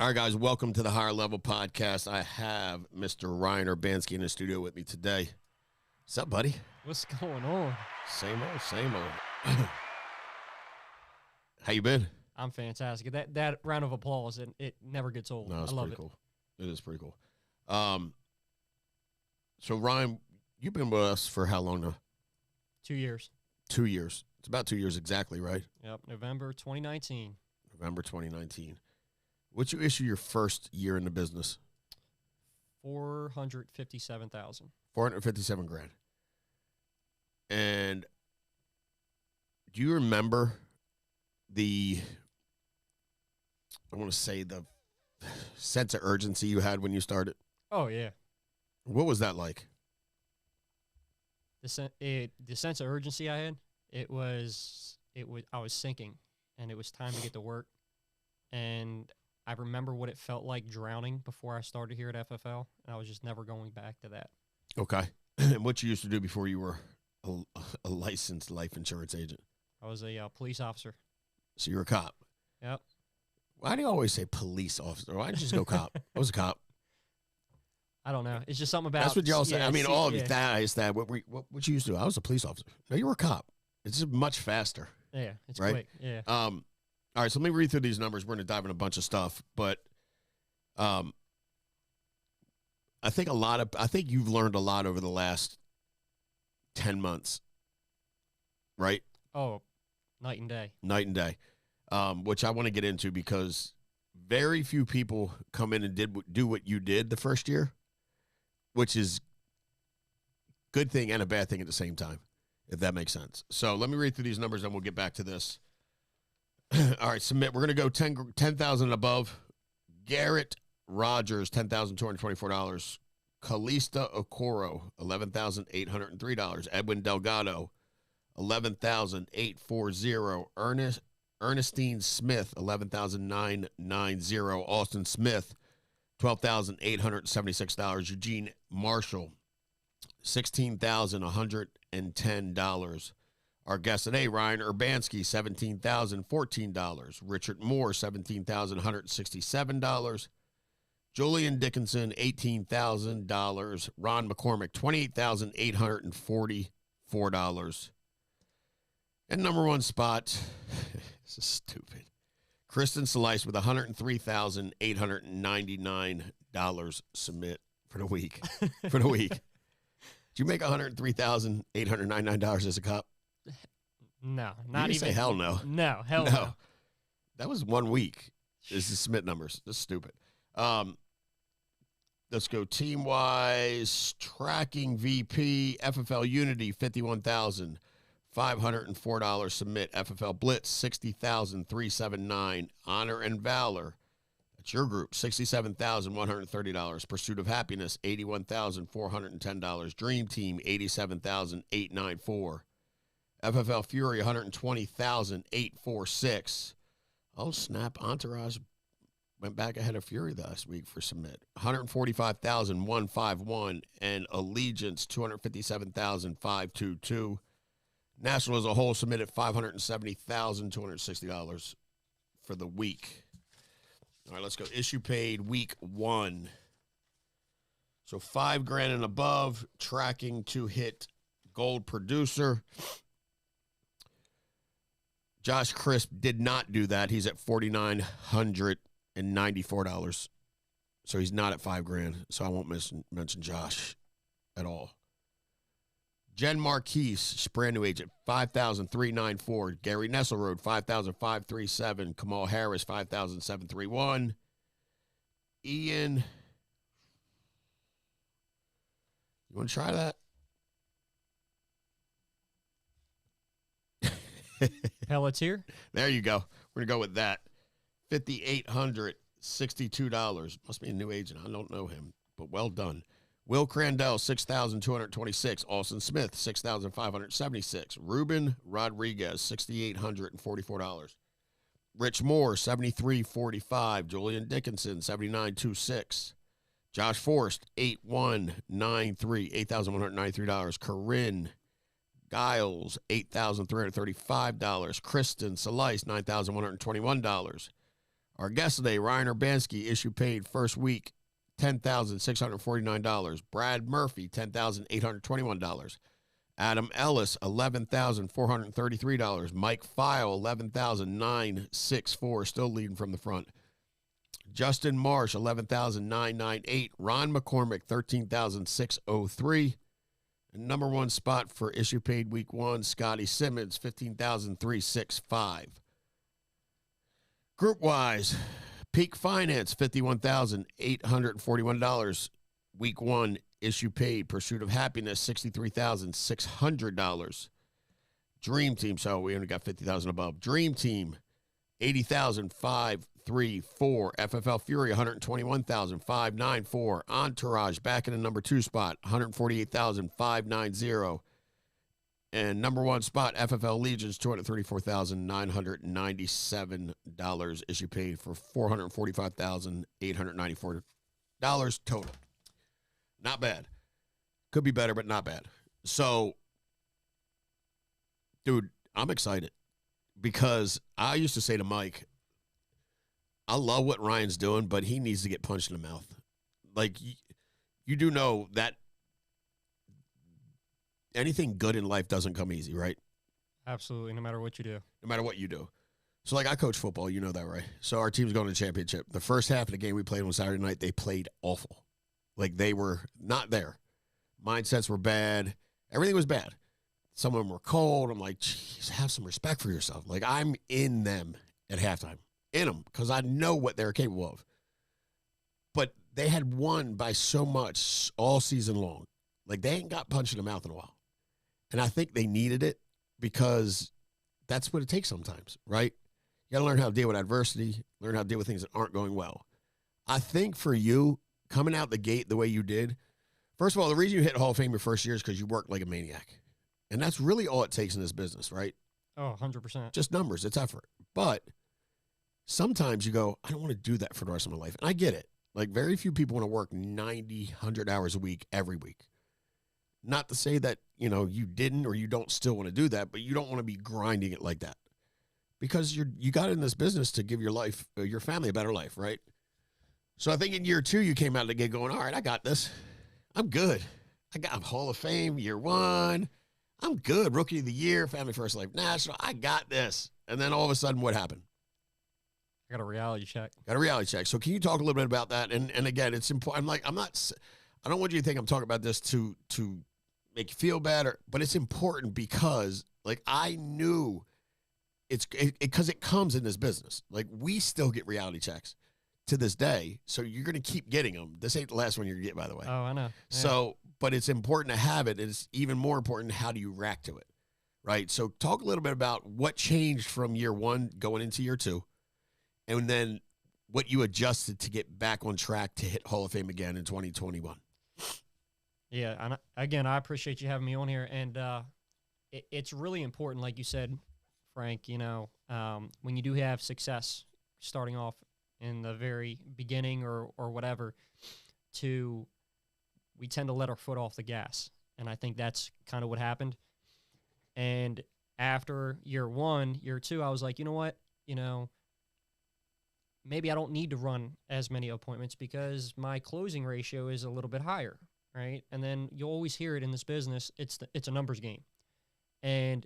All right, guys, welcome to the Higher Level Podcast. I have Mr. Ryan Urbanski in the studio with me today. What's up, buddy? What's going on? Same old, same old. How you been? I'm fantastic. That round of applause, it never gets old. No, it's I love pretty it. cool. It is pretty cool. So, Ryan, you've been with us for how long now? 2 years. 2 years. It's about 2 years exactly, right? Yep, November 2019. November 2019. What'd you issue your first year in the business? 457,000. 457 grand. And do you remember the sense of urgency you had when you started? Oh yeah. What was that like? The sense of urgency I had. I was sinking, and it was time to get to work. And I remember what it felt like drowning before I started here at FFL, and I was just never going back to that. Okay. And what you used to do before you were a licensed life insurance agent? I was a police officer. So you're a cop. Yep. Why do you always say police officer? Why didn't you just go cop? I was a cop. I don't know. It's just something about. That's what y'all say. Yeah, I mean, see, all of yeah. you guys that what you used to do? I was a police officer. No, you were a cop. It's just much faster. Yeah, it's right? quick. Yeah. All right, so let me read through these numbers. We're going to dive in a bunch of stuff, but I think you've learned a lot over the last 10 months, right? Oh, night and day. Night and day, which I want to get into because very few people come in and do what you did the first year, which is a good thing and a bad thing at the same time, if that makes sense. So let me read through these numbers and we'll get back to this. All right, submit. We're going to go 10,000 and above. Garrett Rogers, $10,224. Calista Okoro, $11,803. Edwin Delgado, $11,840. Ernestine Smith, $11,990. Austin Smith, $12,876. Eugene Marshall, $16,110. Our guest today, Ryan Urbanski, $17,014. Richard Moore, $17,167. Julian Dickinson, $18,000. Ron McCormick, $28,844. And number one spot, this is stupid, Kristen Slice with $103,899 submit for the week. For the week. Did you make $103,899 as a cop? No, You not didn't even. say hell no. No, hell no. That was 1 week. This is submit numbers. This is stupid. Let's go team-wise. Tracking VP, FFL Unity, $51,504 submit. FFL Blitz, $60,379. Honor and Valor, that's your group, $67,130. Pursuit of Happiness, $81,410. Dream Team, $87,894. FFL Fury, $120,846. Oh, snap. Entourage went back ahead of Fury last week for submit. $145,151. And Allegiance, $257,522. National as a whole submitted $570,260 for the week. All right, let's go. Issue paid week 1. So $5,000 and above, tracking to hit gold producer. Josh Crisp did not do that. He's at $4,994. So he's not at $5,000. So I won't mention Josh at all. Jen Marquise, brand new agent, $5,394. Gary Nesselrode, $5,537. Kamal Harris, $5,731. Ian, you want to try that? Pelletier? There you go. We're going to go with that. $5,862. Must be a new agent. I don't know him, but well done. Will Crandell, $6,226. Austin Smith, $6,576. Ruben Rodriguez, $6,844. Rich Moore, $73.45. Julian Dickinson, $79.26. Josh Forrest, $8,193. Corinne Giles, $8,335. Kristen Salice, $9,121. Our guest today, Ryan Urbanski, issue paid first week, $10,649. Brad Murphy, $10,821. Adam Ellis, $11,433. Mike File, $11,964, still leading from the front. Justin Marsh, $11,998. Ron McCormick, $13,603. And number one spot for issue paid week one, Scotty Simmons, $15,365. Group-wise, Peak Finance, $51,841. Week one, issue paid. Pursuit of Happiness, $63,600. Dream Team, so we only got $50,000 above. Dream Team, $80,534. FFL Fury, $121,594. Entourage, back in the number two spot, $148,590. And number one spot, FFL Legions, $234,997. Issue paid for $445,894 total. Not bad. Could be better, but not bad. So, dude, I'm excited because I used to say to Mike, I love what Ryan's doing, but he needs to get punched in the mouth. Like, you do know that anything good in life doesn't come easy, right? Absolutely, no matter what you do. No matter what you do. So, like, I coach football. You know that, right? So, our team's going to the championship. The first half of the game we played on Saturday night, they played awful. Like, they were not there. Mindsets were bad. Everything was bad. Some of them were cold. I'm like, geez, have some respect for yourself. Like, I'm in them at halftime. In them, because I know what they're capable of. But they had won by so much all season long. Like, they ain't got punched in the mouth in a while. And I think they needed it because that's what it takes sometimes, right? You got to learn how to deal with adversity, learn how to deal with things that aren't going well. I think for you, coming out the gate the way you did, first of all, the reason you hit Hall of Fame your first year is because you worked like a maniac. And that's really all it takes in this business, right? Oh, 100%. Just numbers. It's effort. But sometimes you go, I don't want to do that for the rest of my life. And I get it. Like, very few people want to work 90, 100 hours a week every week. Not to say that, you know, you didn't or you don't still want to do that, but you don't want to be grinding it like that. Because you got in this business to give your life, your family a better life, right? So I think in year two, you came out of the gate going, all right, I got this. I'm good. I got Hall of Fame, year one. I'm good. Rookie of the year, Family First Life National. I got this. And then all of a sudden, what happened? I got a reality check. Got a reality check. So can you talk a little bit about that? And again, it's important. I don't want you to think I'm talking about this to make you feel bad, but it's important because, like, I knew because it comes in this business. Like, we still get reality checks to this day, so you're going to keep getting them. This ain't the last one you're going to get, by the way. Oh, I know. Yeah. So, but it's important to have it. It's even more important, how do you react to it, right? So talk a little bit about what changed from year one going into year two, and then what you adjusted to get back on track to hit Hall of Fame again in 2021. Yeah, and again, I appreciate you having me on here, and it's really important, like you said, Frank, you know, when you do have success starting off in the very beginning or whatever, we tend to let our foot off the gas, and I think that's kind of what happened. And after year one, year two, I was like, you know what, you know, maybe I don't need to run as many appointments because my closing ratio is a little bit higher, right? And then you always hear it in this business, it's a numbers game. And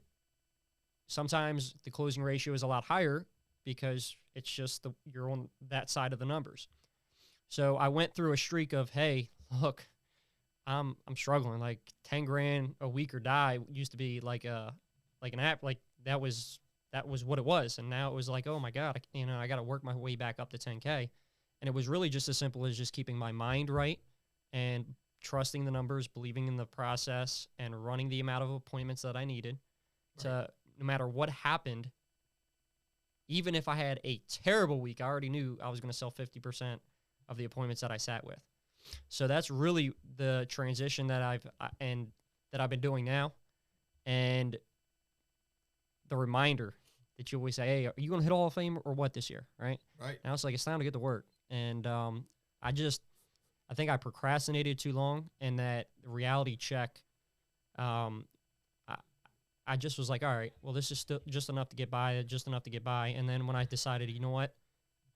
sometimes the closing ratio is a lot higher because it's just you're on that side of the numbers. So I went through a streak of, hey, look, I'm struggling. Like 10 grand a week or die used to be like an app, like that was what it was. And now it was like, oh my God, I got to work my way back up to 10K. And it was really just as simple as just keeping my mind right and trusting the numbers, believing in the process, and running the amount of appointments that I needed to, no matter what happened, even if I had a terrible week, I already knew I was going to sell 50% of the appointments that I sat with. So that's really the transition that I've been doing now. And the reminder that you always say, hey, are you going to hit Hall of Fame or what this year? Right. Now it's like, it's time to get to work. And I think I procrastinated too long, and that reality check, I just was like, all right, well, this is still just enough to get by. And then when I decided, you know what,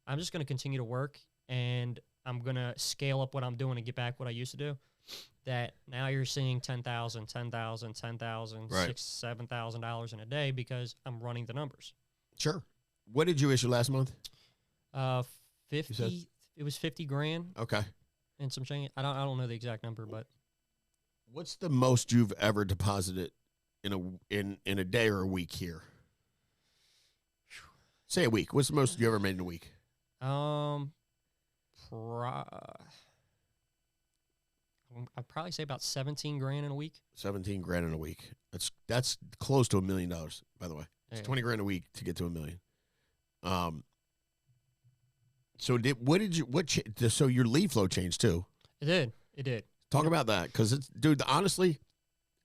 I'm just going to continue to work, and I'm going to scale up what I'm doing and get back what I used to do. That now you're seeing $10,000, Right. $6,000, $7,000 in a day because I'm running the numbers. Sure. What did you issue last month? 50. It was 50 grand. Okay. And some change. I don't know the exact number, but What's the most you've ever deposited in a day or a week here? Say a week. What's the most you ever made in a week? I'd probably say about 17 grand in a week. 17 grand in a week. That's close to $1 million, by the way. It's Yeah. 20 grand a week to get to $1 million. So so your lead flow changed too. It did. Talk about that, because it's, dude, honestly,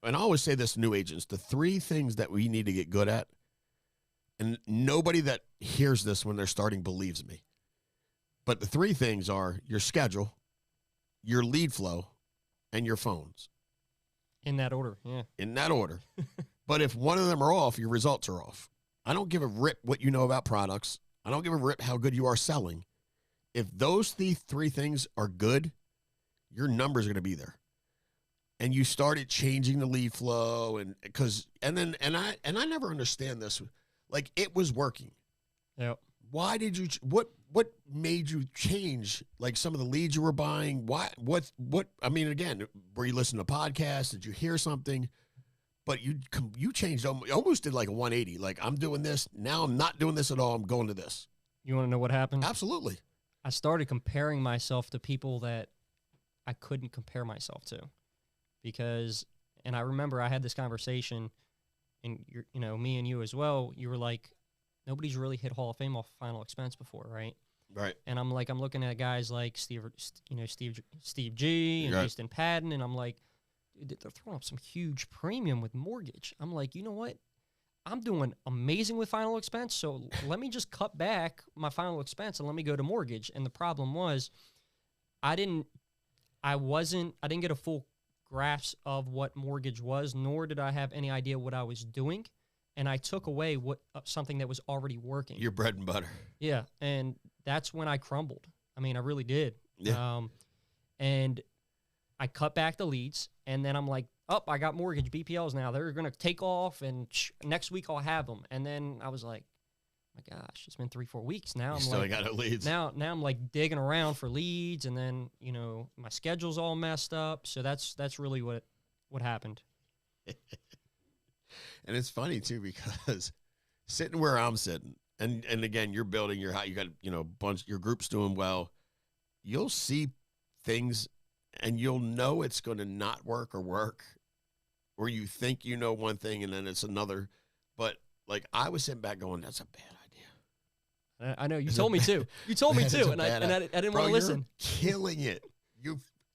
and I always say this to new agents, the three things that we need to get good at, and nobody that hears this when they're starting believes me, but the three things are your schedule, your lead flow, and your phones. In that order, yeah. In that order. But if one of them are off, your results are off. I don't give a rip what you know about products. I don't give a rip how good you are selling. If those three things are good, your numbers are going to be there. And you started changing the lead flow, and I never understand this. Like, it was working. Yep. Why did you? What made you change? Like, some of the leads you were buying. What? I mean, again, were you listening to podcasts? Did you hear something? But you changed. Almost did like a 180. Like, I'm doing this now. I'm not doing this at all. I'm going to this. You want to know what happened? Absolutely. I started comparing myself to people that I couldn't compare myself to, and I remember I had this conversation, and me and you as well. You were like, nobody's really hit Hall of Fame off final expense before, right? Right. And I'm looking at guys like Steve G and Right. Houston Padden, and I'm like, dude, they're throwing up some huge premium with mortgage. I'm like, you know what? I'm doing amazing with final expense, so let me just cut back my final expense and let me go to mortgage. And the problem was, I didn't get a full grasp of what mortgage was, nor did I have any idea what I was doing. And I took away something that was already working. Your bread and butter. Yeah, and that's when I crumbled. I mean, I really did. Yeah. And I cut back the leads, and then I'm like, oh, I got mortgage BPLs now. They're going to take off, and next week I'll have them. And then I was like, my gosh, it's been 3-4 weeks now. You I'm still like, got no leads. Now I'm like digging around for leads, and then my schedule's all messed up. So that's really what happened. And it's funny too, because sitting where I'm sitting, and again, you're building your house, you got bunch, your group's doing well. You'll see things, and you'll know it's going to not work, or you think you know one thing and then it's another. But like, I was sitting back going, that's a bad idea. I know you told me too. You told me too, and I didn't want to listen. Killing it.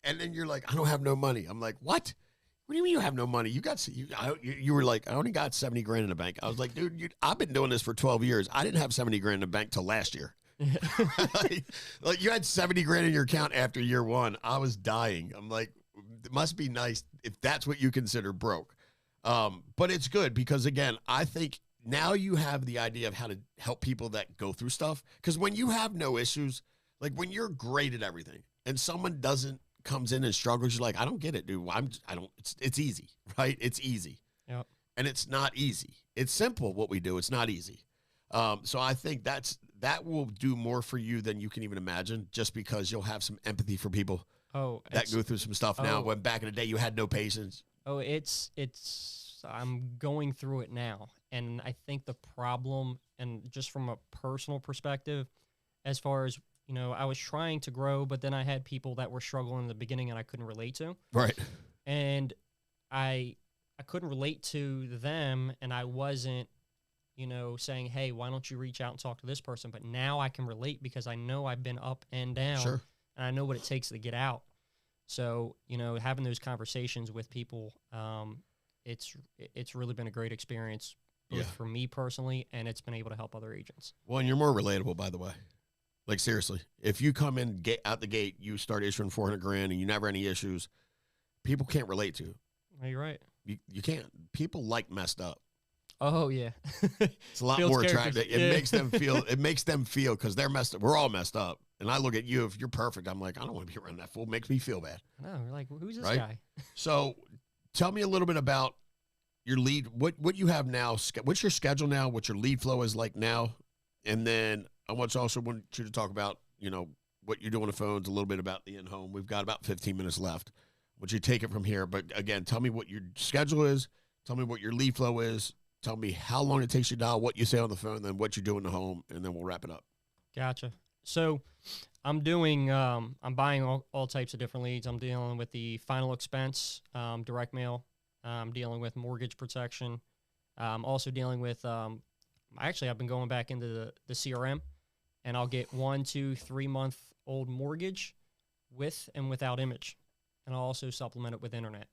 And then you're like, I don't have no money. I'm like, what? What do you mean you have no money? You were like, I only got 70 grand in the bank. I was like, dude, I've been doing this for 12 years. I didn't have 70 grand in the bank till last year. like you had 70 grand in your account after year one. I was dying. I'm like, it must be nice if that's what you consider broke. But it's good because, again, I think now you have the idea of how to help people that go through stuff. Because when you have no issues, like when you're great at everything and someone comes in and struggles, you're like, I don't get it, dude. It's easy, right? It's easy. Yep. And it's not easy. It's simple what we do. It's not easy. So I think that will do more for you than you can even imagine, just because you'll have some empathy for people that go through some stuff now, when back in the day you had no patience. Oh, I'm going through it now. And I think the problem, and just from a personal perspective, as far as, I was trying to grow, but then I had people that were struggling in the beginning and I couldn't relate to. Right. And I couldn't relate to them, and I wasn't, saying, hey, why don't you reach out and talk to this person? But now I can relate because I know I've been up and down. Sure. And I know what it takes to get out. So, having those conversations with people, it's really been a great experience, both for me personally, and it's been able to help other agents. Well, and you're more relatable, by the way. Like, seriously, if you come in out the gate, you start issuing 400 grand and you never have any issues, people can't relate to you. Oh, you're right. You can't. People like messed up. Oh yeah. It's a lot Builds more characters. attractive. It Yeah. makes them feel. It makes them feel because they're messed up. We're all messed up. And I look at you. If you're perfect, I'm like, I don't want to be around that fool. Makes me feel bad. I know. We're like, who's this Right? guy? So, tell me a little bit about your lead. What you have now? What's your schedule now? What your lead flow is like now? And then I also want you to talk about what you do on the phones. A little bit about the in-home. We've got about 15 minutes left. Would you take it from here? But again, tell me what your schedule is. Tell me what your lead flow is. Tell me how long it takes you to dial, what you say on the phone, then what you do in the home, and then we'll wrap it up. Gotcha. So I'm buying all types of different leads. I'm dealing with the final expense, direct mail. I'm dealing with mortgage protection. I'm also dealing with, I've been going back into the CRM, and I'll get 1, 2, 3 month old mortgage with and without image. And I'll also supplement it with internet,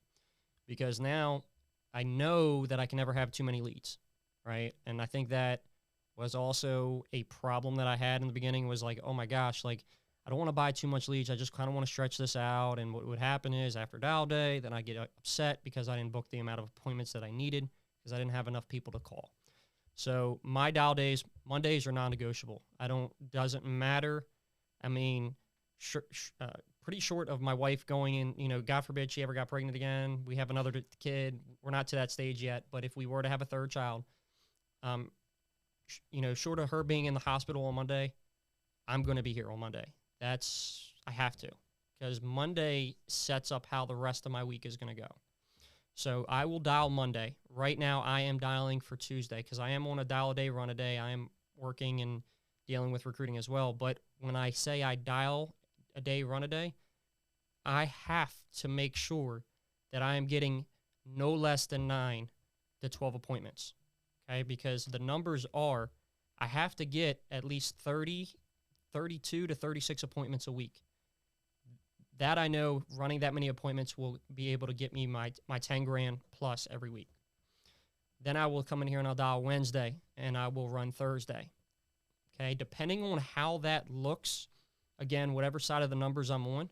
because now I know that I can never have too many leads, right? And I think that was also a problem that I had in the beginning, was like, oh my gosh, like I don't want to buy too much leads. I just kind of want to stretch this out. And what would happen is after dial day, then I get upset because I didn't book the amount of appointments that I needed because I didn't have enough people to call. So my dial days, Mondays are non-negotiable. Doesn't matter. I mean, pretty short of my wife going in, God forbid she ever got pregnant again. We have another kid. We're not to that stage yet, but if we were to have a third child, short of her being in the hospital on Monday, I'm going to be here on Monday. I have to, because Monday sets up how the rest of my week is going to go. So I will dial Monday. Right now I am dialing for Tuesday because I am on a dial a day, run a day. I am working and dealing with recruiting as well. But when I say I dial a day, run a day, I have to make sure that I am getting no less than 9 to 12 appointments. Okay, because the numbers are, I have to get at least 32 to 36 appointments a week. That I know running that many appointments will be able to get me my 10 grand plus every week. Then I will come in here and I'll dial Wednesday and I will run Thursday. Okay, depending on how that looks, again, whatever side of the numbers I'm on,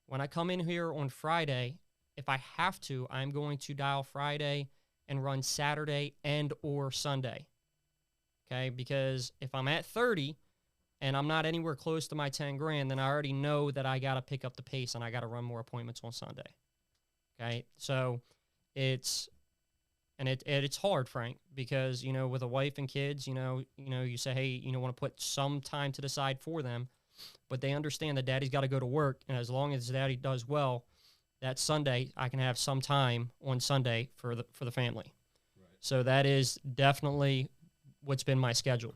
when I come in here on Friday, if I have to, I'm going to dial Friday and run Saturday and or Sunday. Okay, because if I'm at 30 and I'm not anywhere close to my 10 grand, then I already know that I got to pick up the pace and I got to run more appointments on Sunday. Okay, so it's hard, Frank, because, with a wife and kids, you say, hey, want to put some time to the side for them, but they understand that daddy's got to go to work. And as long as daddy does well, that Sunday, I can have some time on Sunday for the family. Right. So that is definitely what's been my schedule.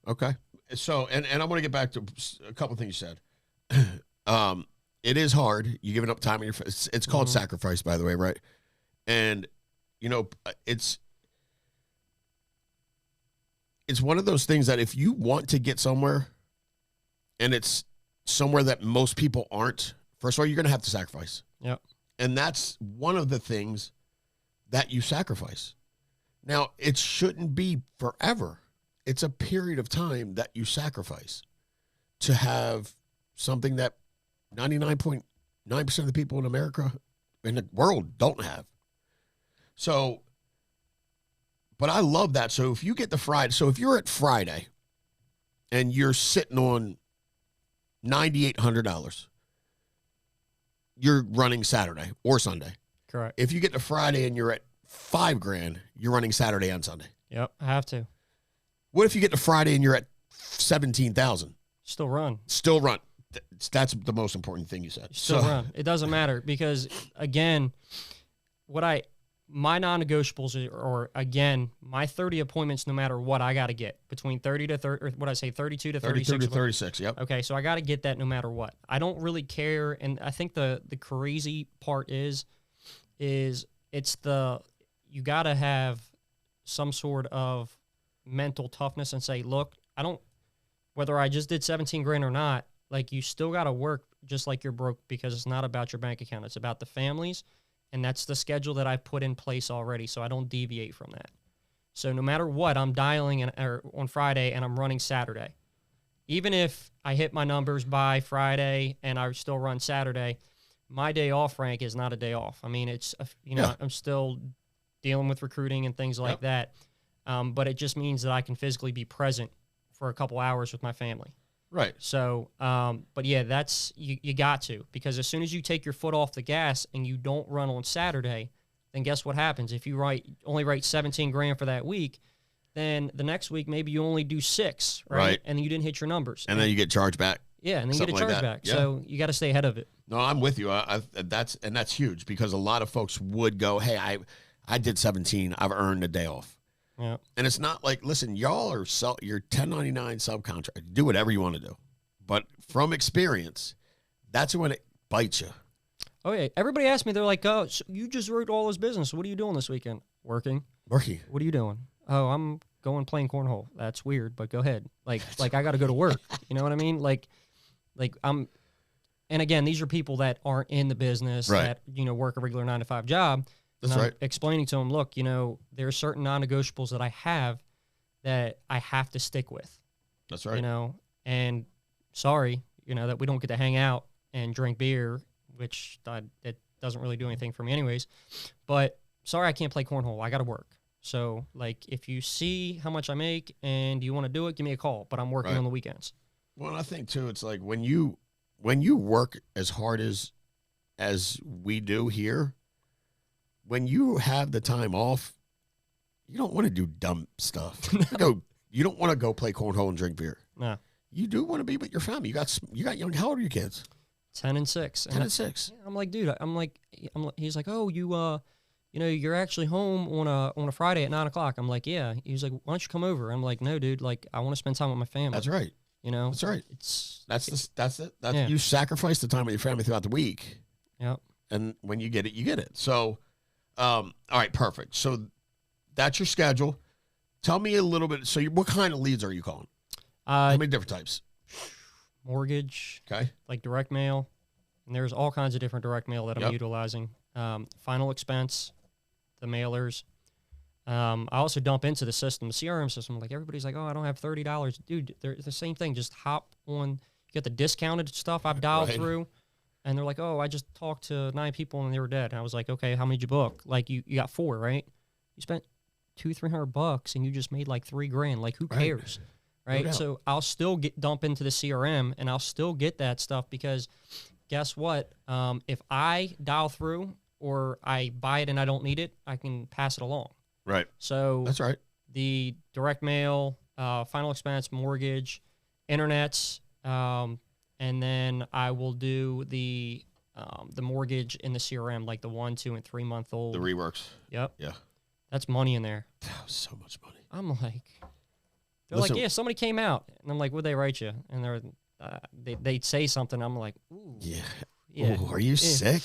Okay. So, and I want to get back to a couple of things you said. It is hard. You're giving up time on it's called sacrifice, by the way, right? And, it's one of those things that if you want to get somewhere and it's somewhere that most people aren't, first of all, you're going to have to sacrifice. Yep. And that's one of the things that you sacrifice. Now, it shouldn't be forever. It's a period of time that you sacrifice to have something that 99.9% of the people in America, in the world, don't have. So, but I love that. So if you get the Friday, so if you're at Friday and you're sitting on $9,800, you're running Saturday or Sunday. Correct. If you get to Friday and you're at $5 grand, you're running Saturday and Sunday. Yep, I have to. What if you get to Friday and you're at 17,000? Still run. Still run. That's the most important thing you said. Still run. It doesn't matter because, again, my non-negotiables are, again, my 30 appointments, no matter what, I got to get between 30 to 30, or what I say, 32 to 36. 32 to 36, yep. Okay, so I got to get that no matter what. I don't really care, and I think the crazy part is it's you got to have some sort of mental toughness and say, look, whether I just did 17 grand or not, like, you still got to work just like you're broke, because it's not about your bank account. It's about the families. And that's the schedule that I put in place already, so I don't deviate from that. So no matter what, I'm dialing on Friday and I'm running Saturday. Even if I hit my numbers by Friday and I still run Saturday, my day off, Frank, is not a day off. I mean, I'm still dealing with recruiting and things like that. but it just means that I can physically be present for a couple hours with my family. Right. So, but yeah, that's you got to, because as soon as you take your foot off the gas and you don't run on Saturday, then guess what happens? If you only write 17 grand for that week, then the next week maybe you only do 6, right? And then you didn't hit your numbers, and then you get charged back. Yeah, and then you get a charge back. Yeah. So you got to stay ahead of it. No, I'm with you. That's huge, because a lot of folks would go, "Hey, I did 17. I've earned a day off." Yeah. And it's not like, listen, y'all are you're 1099 subcontract. Do whatever you want to do, but from experience, that's when it bites you. Oh yeah. Everybody asks me, they're like, "Oh, so you just wrote all this business. What are you doing this weekend?" Working. What are you doing? "Oh, I'm going playing cornhole." That's weird, but go ahead. Like I got to go to work. You know what I mean? Like I'm, and again, these are people that aren't in the business, that, work a regular 9-to-5 job. That's right. Explaining to them, look, there are certain non-negotiables that I have that I have to stick with. That's right. And sorry, that we don't get to hang out and drink beer, which it doesn't really do anything for me anyways. But sorry, I can't play cornhole. I got to work. So, like, if you see how much I make and you want to do it, give me a call. But I'm working on the weekends. Well, I think, too, it's like when you work as hard as we do here, when you have the time off, you don't want to do dumb stuff. You don't want to go play cornhole and drink beer. No. You do want to be with your family. You got young. How old are your kids? 10 and 6. 10 and 6. I'm like, dude. He's like, oh, you're actually home on a Friday at 9 o'clock. I'm like, yeah. He's like, why don't you come over? I'm like, no, dude. Like, I want to spend time with my family. That's right. That's right. That's it. You sacrifice the time with your family throughout the week. Yep. And when you get it, you get it. So, all right, perfect. So that's your schedule. Tell me a little bit. So what kind of leads are you calling? How many different types? Mortgage. Okay. Like direct mail. And there's all kinds of different direct mail that I'm utilizing. Final expense, the mailers. I also dump into the system, the CRM system. Like, everybody's like, oh, I don't have $30. Dude, they're the same thing. Just hop on. You get the discounted stuff I've dialed through. And they're like, oh, I just talked to 9 people and they were dead. And I was like, okay, how many did you book? Like, you got 4, right? You spent $200-$300 and you just made like $3 grand. Like, who cares? Right? So I'll still dump into the CRM and I'll still get that stuff, because guess what? If I dial through or I buy it and I don't need it, I can pass it along. Right. So that's right. The direct mail, final expense, mortgage, internets, and then I will do the mortgage in the CRM, like the 1, 2, and 3 month old. The reworks. Yep. Yeah. That's money in there. So much money. I'm like, they're like, yeah, somebody came out, and I'm like, what'd they write you? And they'd say something. I'm like, ooh. Yeah. Yeah. Ooh, are you sick?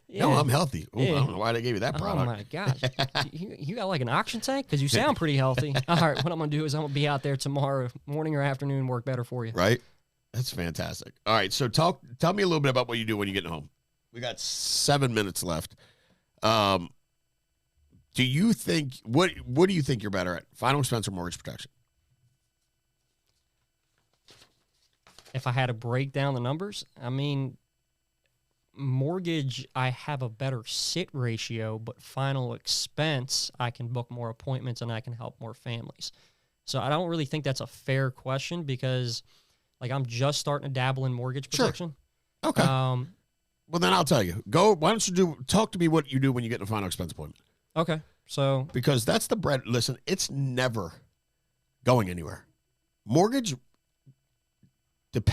Yeah. No, I'm healthy. Ooh, I don't know why they gave you that product. Oh my gosh. you got like an oxygen tank? Because you sound pretty healthy. All right, what I'm going to do is I'm going to be out there tomorrow, morning or afternoon, work better for you. Right. That's fantastic. All right, so tell me a little bit about what you do when you get home. We got 7 minutes left. Do you think what do you think you're better at? Final expense or mortgage protection? If I had to break down the numbers, I mean, mortgage, I have a better sit ratio, but final expense, I can book more appointments and I can help more families. So I don't really think that's a fair question, because like I'm just starting to dabble in mortgage protection. Sure. Okay. Well, then I'll tell you. Why don't you talk to me what you do when you get in a final expense appointment? Okay. So because that's the bread. Listen, it's never going anywhere. Mortgage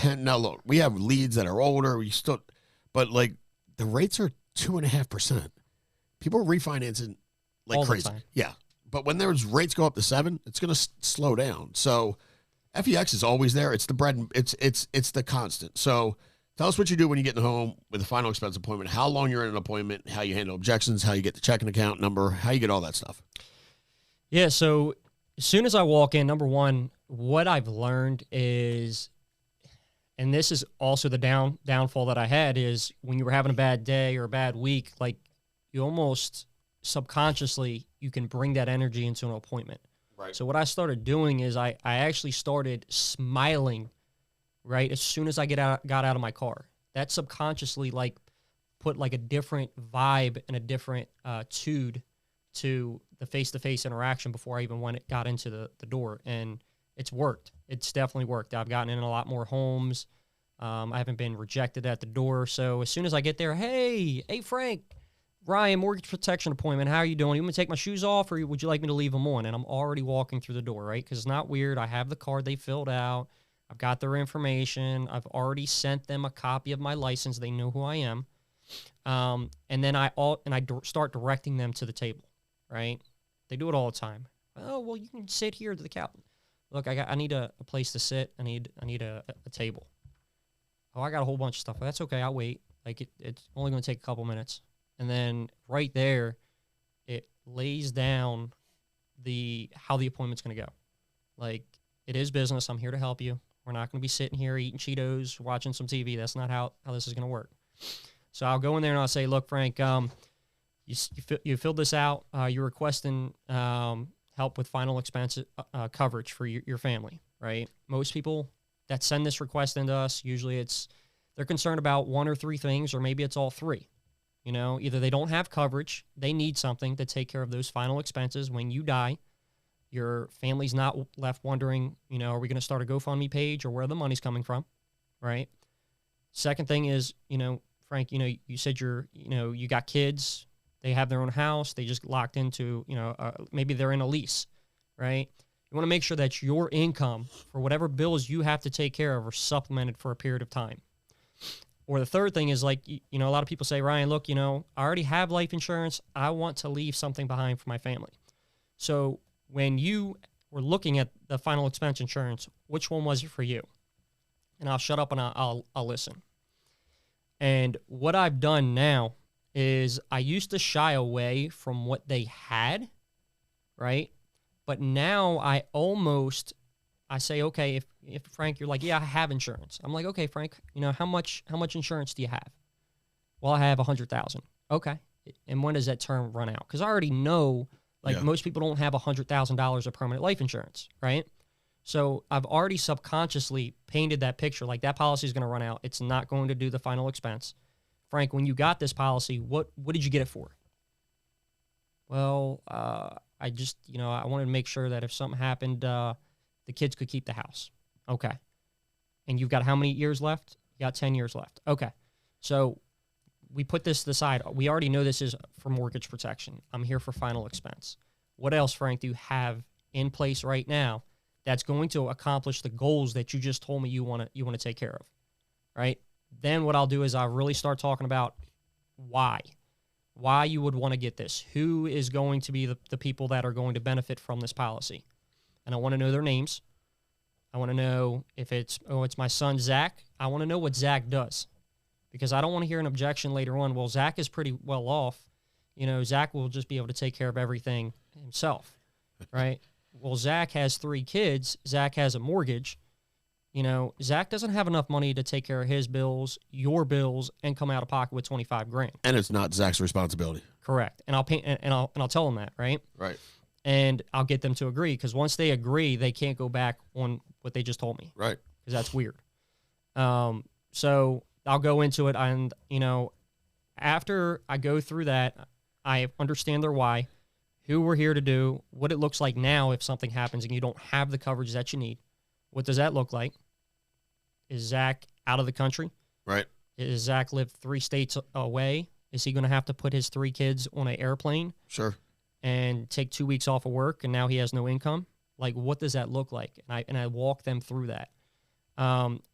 now look, we have leads that are older. But like the rates are 2.5%. People are refinancing like all crazy. The time. Yeah. But when those rates go up to 7, it's going to slow down. So FEX is always there. It's the bread. It's the constant. So tell us what you do when you get home with a final expense appointment, how long you're in an appointment, how you handle objections, how you get the checking account number, how you get all that stuff. Yeah. So as soon as I walk in, number one, what I've learned is, and this is also the downfall that I had, is when you were having a bad day or a bad week, like you almost subconsciously, you can bring that energy into an appointment. Right. So what I started doing is I actually started smiling, right, as soon as I got out of my car. That subconsciously like put like a different vibe and a different tude to the face-to-face interaction before I even got into the door. And it's worked. It's definitely worked. I've gotten in a lot more homes. I haven't been rejected at the door. So as soon as I get there, hey, Frank, Ryan, mortgage protection appointment. How are you doing? You want me to take my shoes off, or would you like me to leave them on? And I'm already walking through the door, right? Because it's not weird. I have the card they filled out. I've got their information. I've already sent them a copy of my license. They know who I am. And then I start directing them to the table, right? They do it all the time. Oh, well, you can sit here to the couch. Look, I need a place to sit. I need a table. Oh, I got a whole bunch of stuff. That's okay. I'll wait. Like it's only going to take a couple minutes. And then right there, it lays down how the appointment's going to go. Like, it is business. I'm here to help you. We're not going to be sitting here eating Cheetos, watching some TV. That's not how this is going to work. So I'll go in there and I'll say, look, Frank, you filled this out. You're requesting help with final expense coverage for your family, right? Most people that send this request into us, usually they're concerned about one or three things, or maybe it's all three. You know, either they don't have coverage, they need something to take care of those final expenses when you die. Your family's not left wondering, you know, are we going to start a GoFundMe page, or where the money's coming from, right? Second thing is, you know, Frank, you know, you said you got kids, they have their own house, they just locked into, you know, maybe they're in a lease, right? You want to make sure that your income for whatever bills you have to take care of are supplemented for a period of time. Or the third thing is, like, you know, a lot of people say, Ryan, look, you know, I already have life insurance. I want to leave something behind for my family. So when you were looking at the final expense insurance, which one was it for you? And I'll shut up and I'll listen. And what I've done now is I used to shy away from what they had, right? But now I say, okay, if Frank, you're like, yeah, I have insurance. I'm like, okay, Frank, you know, how much insurance do you have? Well, I have 100,000. Okay. And when does that term run out? Because I already know, like, most people don't have $100,000 of permanent life insurance, right? So I've already subconsciously painted that picture, like that policy is going to run out. It's not going to do the final expense. Frank, when you got this policy, what did you get it for? Well, I just, you know, I wanted to make sure that if something happened, the kids could keep the house. Okay. And you've got how many years left? You got 10 years left. Okay. So we put this to the side. We already know this is for mortgage protection. I'm here for final expense. What else, Frank, do you have in place right now that's going to accomplish the goals that you just told me you want to take care of, right? Then what I'll do is I'll really start talking about why you would want to get this. Who is going to be the people that are going to benefit from this policy? And I want to know their names. I want to know if it's my son, Zach. I want to know what Zach does, because I don't want to hear an objection later on. Well, Zach is pretty well off. You know, Zach will just be able to take care of everything himself, right? Well, Zach has 3 kids. Zach has a mortgage. You know, Zach doesn't have enough money to take care of his bills, your bills, and come out of pocket with $25,000. And it's not Zach's responsibility. Correct. And I'll tell them that, right? Right. And I'll get them to agree, because once they agree, they can't go back on what they just told me. Right. Because that's weird. So I'll go into it, and, you know, after I go through that, I understand their why, who we're here to do, what it looks like now if something happens and you don't have the coverage that you need. What does that look like? Is Zach out of the country? Right. Is Zach live 3 states away? Is he going to have to put his 3 kids on an airplane? Sure. And take 2 weeks off of work, and now he has no income? Like, what does that look like? And I walk them through that.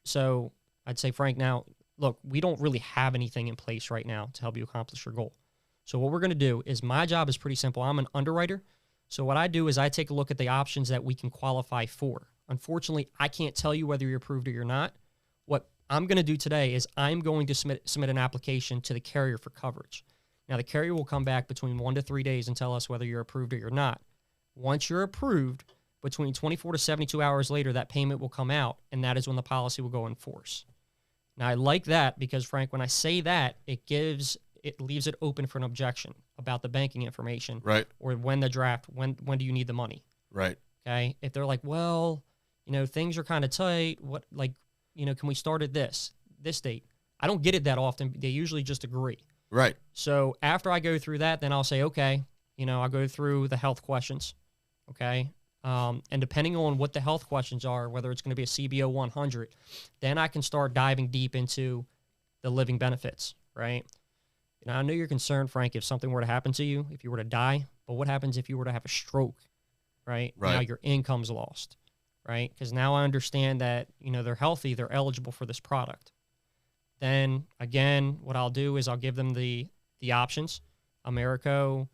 So I'd say, Frank, now, look, we don't really have anything in place right now to help you accomplish your goal. So what we're going to do is, my job is pretty simple. I'm an underwriter. So what I do is I take a look at the options that we can qualify for. Unfortunately, I can't tell you whether you're approved or you're not. What I'm going to do today is I'm going to submit an application to the carrier for coverage. Now, the carrier will come back between 1 to 3 days and tell us whether you're approved or you're not. Once you're approved, between 24 to 72 hours later, that payment will come out, and that is when the policy will go in force. Now, I like that because, Frank, when I say that, it leaves it open for an objection about the banking information. Right. Or when the draft, when do you need the money? Right. Okay. If they're like, well, you know, things are kind of tight. What, like, you know, can we start at this date? I don't get it that often. They usually just agree. Right. So after I go through that, then I'll say, okay, I'll go through the health questions. Okay. And depending on what the health questions are, whether it's going to be a CBO 100, then I can start diving deep into the living benefits, right? I know you're concerned, Frank, if something were to happen to you, if you were to die, but what happens if you were to have a stroke, right? Right. Now your income's lost, right? Because now I understand that, they're healthy, they're eligible for this product. Then, again, what I'll do is I'll give them the options, Americo,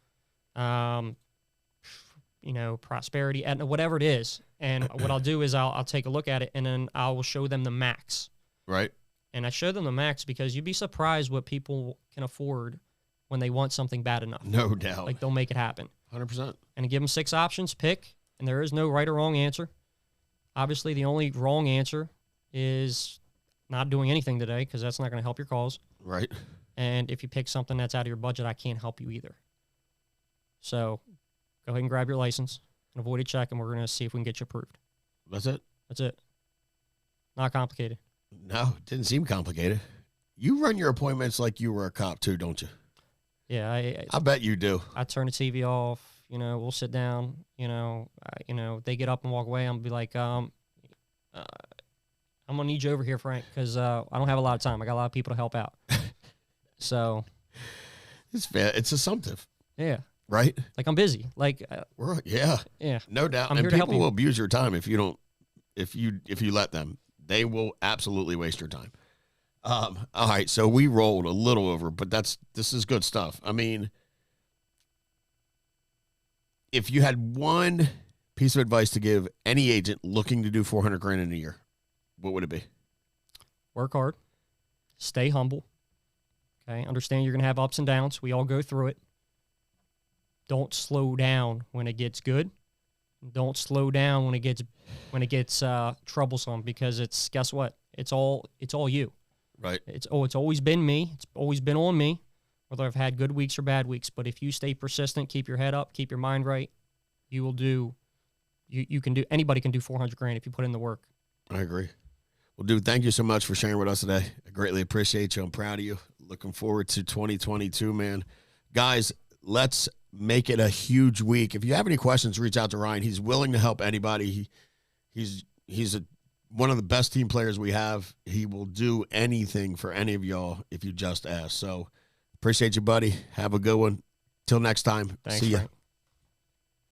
Prosperity, Aetna, whatever it is. And what I'll do is I'll take a look at it, and then I will show them the max. Right. And I show them the max because you'd be surprised what people can afford when they want something bad enough. No doubt. Like, they'll make it happen. 100%. And I give them 6 options, pick, and there is no right or wrong answer. Obviously, the only wrong answer is not doing anything today because that's not going to help your cause. Right. And if you pick something that's out of your budget, I can't help you either. So go ahead and grab your license and avoid a check, and we're going to see if we can get you approved. That's it? That's it. Not complicated. No, it didn't seem complicated. You run your appointments like you were a cop too, don't you? Yeah, I bet you do. I turn the TV off. We'll sit down. They get up and walk away. I'm gonna be like, I'm gonna need you over here, Frank, because I don't have a lot of time. I got a lot of people to help out. So it's fair. It's assumptive. Yeah. Right. Like, I'm busy. Like, yeah, no doubt. I'm and here to help people you. will abuse your time if you don't. If you let them, they will absolutely waste your time. All right, so we rolled a little over, but this is good stuff. I mean, if you had one piece of advice to give any agent looking to do $400,000 in a year, what would it be? Work hard. Stay humble. Okay. Understand you're going to have ups and downs. We all go through it. Don't slow down when it gets good. Don't slow down when it gets troublesome, because guess what? It's all you. Right. It's always been me. It's always been on me, whether I've had good weeks or bad weeks. But if you stay persistent, keep your head up, keep your mind right, you will do. You can do. Anybody can do $400,000 if you put in the work. I agree. Well, dude, thank you so much for sharing with us today. I greatly appreciate you. I'm proud of you. Looking forward to 2022, man. Guys, let's make it a huge week. If you have any questions, reach out to Ryan. He's willing to help anybody. He's one of the best team players we have. He will do anything for any of y'all if you just ask. So appreciate you, buddy. Have a good one. Till next time. Thanks, See ya. Frank.